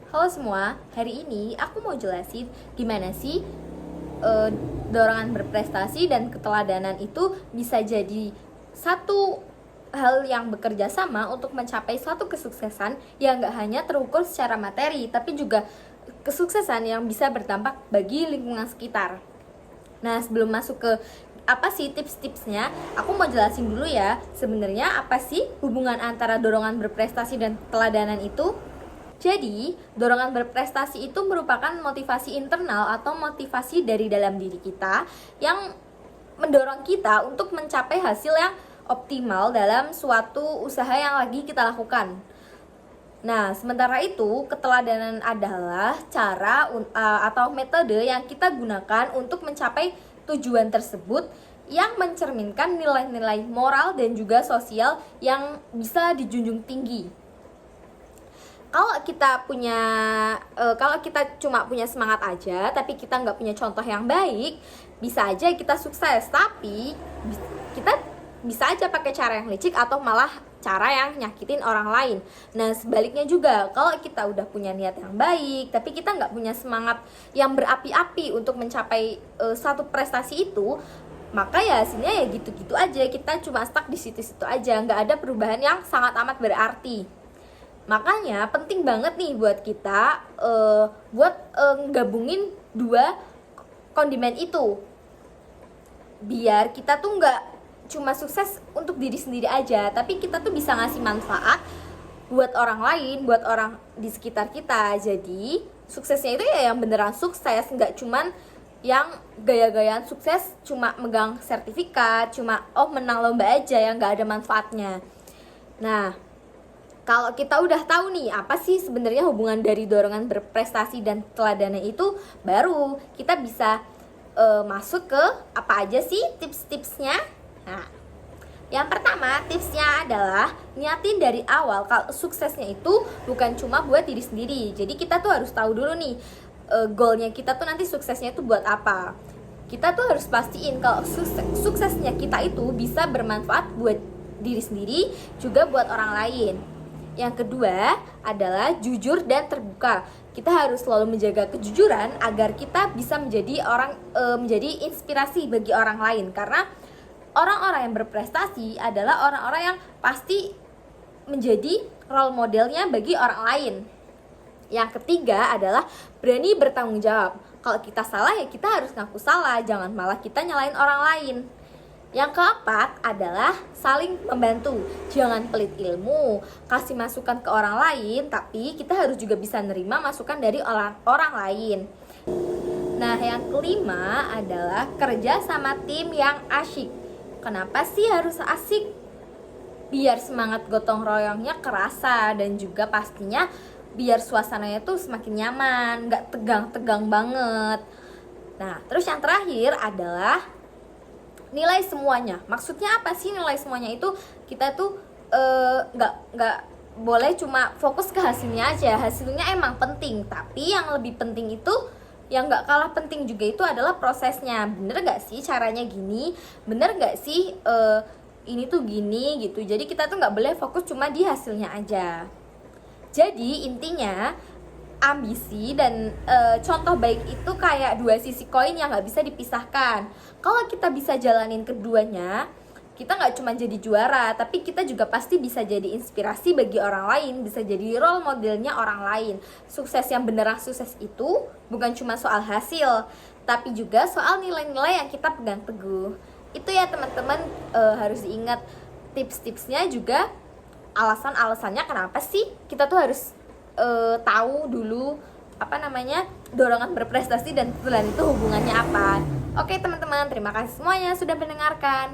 Halo semua, hari ini aku mau jelasin gimana sih dorongan berprestasi dan keteladanan itu bisa jadi satu hal yang bekerja sama untuk mencapai suatu kesuksesan yang gak hanya terukur secara materi, tapi juga kesuksesan yang bisa berdampak bagi lingkungan sekitar. Nah, sebelum masuk ke apa sih tips-tipsnya, aku mau jelasin dulu ya, sebenarnya apa sih hubungan antara dorongan berprestasi dan keteladanan itu. Jadi, dorongan berprestasi itu merupakan motivasi internal atau motivasi dari dalam diri kita yang mendorong kita untuk mencapai hasil yang optimal dalam suatu usaha yang lagi kita lakukan. Nah, sementara itu, keteladanan adalah cara atau metode yang kita gunakan untuk mencapai tujuan tersebut yang mencerminkan nilai-nilai moral dan juga sosial yang bisa dijunjung tinggi. Kalau kita cuma punya semangat aja tapi kita nggak punya contoh yang baik, bisa aja kita sukses, tapi kita bisa aja pakai cara yang licik atau malah cara yang nyakitin orang lain. Nah, sebaliknya juga, kalau kita udah punya niat yang baik tapi kita nggak punya semangat yang berapi-api untuk mencapai satu prestasi itu, maka ya hasilnya ya gitu-gitu aja, kita cuma stuck di situ-situ aja, nggak ada perubahan yang sangat amat berarti. Makanya penting banget nih buat kita gabungin dua kondimen itu, biar kita tuh nggak cuma sukses untuk diri sendiri aja, tapi kita tuh bisa ngasih manfaat buat orang lain, buat orang di sekitar kita. Jadi suksesnya itu ya yang beneran sukses, nggak cuman yang gaya-gayaan sukses, cuma megang sertifikat, cuma menang lomba aja yang nggak ada manfaatnya. Nah, kalau kita udah tahu nih apa sih sebenarnya hubungan dari dorongan berprestasi dan keteladanan itu, baru kita bisa masuk ke apa aja sih tips-tipsnya. Nah, yang pertama tipsnya adalah niatin dari awal kalau suksesnya itu bukan cuma buat diri sendiri. Jadi kita tuh harus tahu dulu nih goalnya kita tuh nanti suksesnya itu buat apa. Kita tuh harus pastiin kalau suksesnya kita itu bisa bermanfaat buat diri sendiri juga buat orang lain. Yang kedua adalah jujur dan terbuka. Kita harus selalu menjaga kejujuran agar kita bisa menjadi inspirasi bagi orang lain, karena orang-orang yang berprestasi adalah orang-orang yang pasti menjadi role modelnya bagi orang lain. Yang ketiga adalah berani bertanggung jawab. Kalau kita salah ya kita harus ngaku salah, jangan malah kita nyalain orang lain. Yang keempat adalah saling membantu. Jangan pelit ilmu, kasih masukan ke orang lain, tapi kita harus juga bisa nerima masukan dari orang lain. Nah, yang kelima adalah kerja sama tim yang asyik. Kenapa sih harus asik? Biar semangat gotong royongnya kerasa, dan juga pastinya biar suasananya tuh semakin nyaman, gak tegang-tegang banget. Nah, terus yang terakhir adalah nilai semuanya. Maksudnya apa sih nilai semuanya itu? Kita tuh nggak boleh cuma fokus ke hasilnya aja. Hasilnya emang penting, tapi yang lebih penting itu, yang nggak kalah penting juga itu adalah prosesnya. Bener nggak sih caranya gini? Bener nggak sih ini tuh gini gitu. Jadi kita tuh nggak boleh fokus cuma di hasilnya aja. Jadi intinya ambisi dan contoh baik itu kayak dua sisi koin yang nggak bisa dipisahkan. Kalau kita bisa jalanin keduanya, kita nggak cuma jadi juara, tapi kita juga pasti bisa jadi inspirasi bagi orang lain, bisa jadi role modelnya orang lain. Sukses yang beneran sukses itu bukan cuma soal hasil, tapi juga soal nilai-nilai yang kita pegang teguh. Itu ya teman-teman, harus diingat tips-tipsnya juga, alasan-alasannya kenapa sih kita tuh harus tahu dulu dorongan berprestasi dan keteladanan itu hubungannya apa. Oke teman-teman, terima kasih semuanya sudah mendengarkan.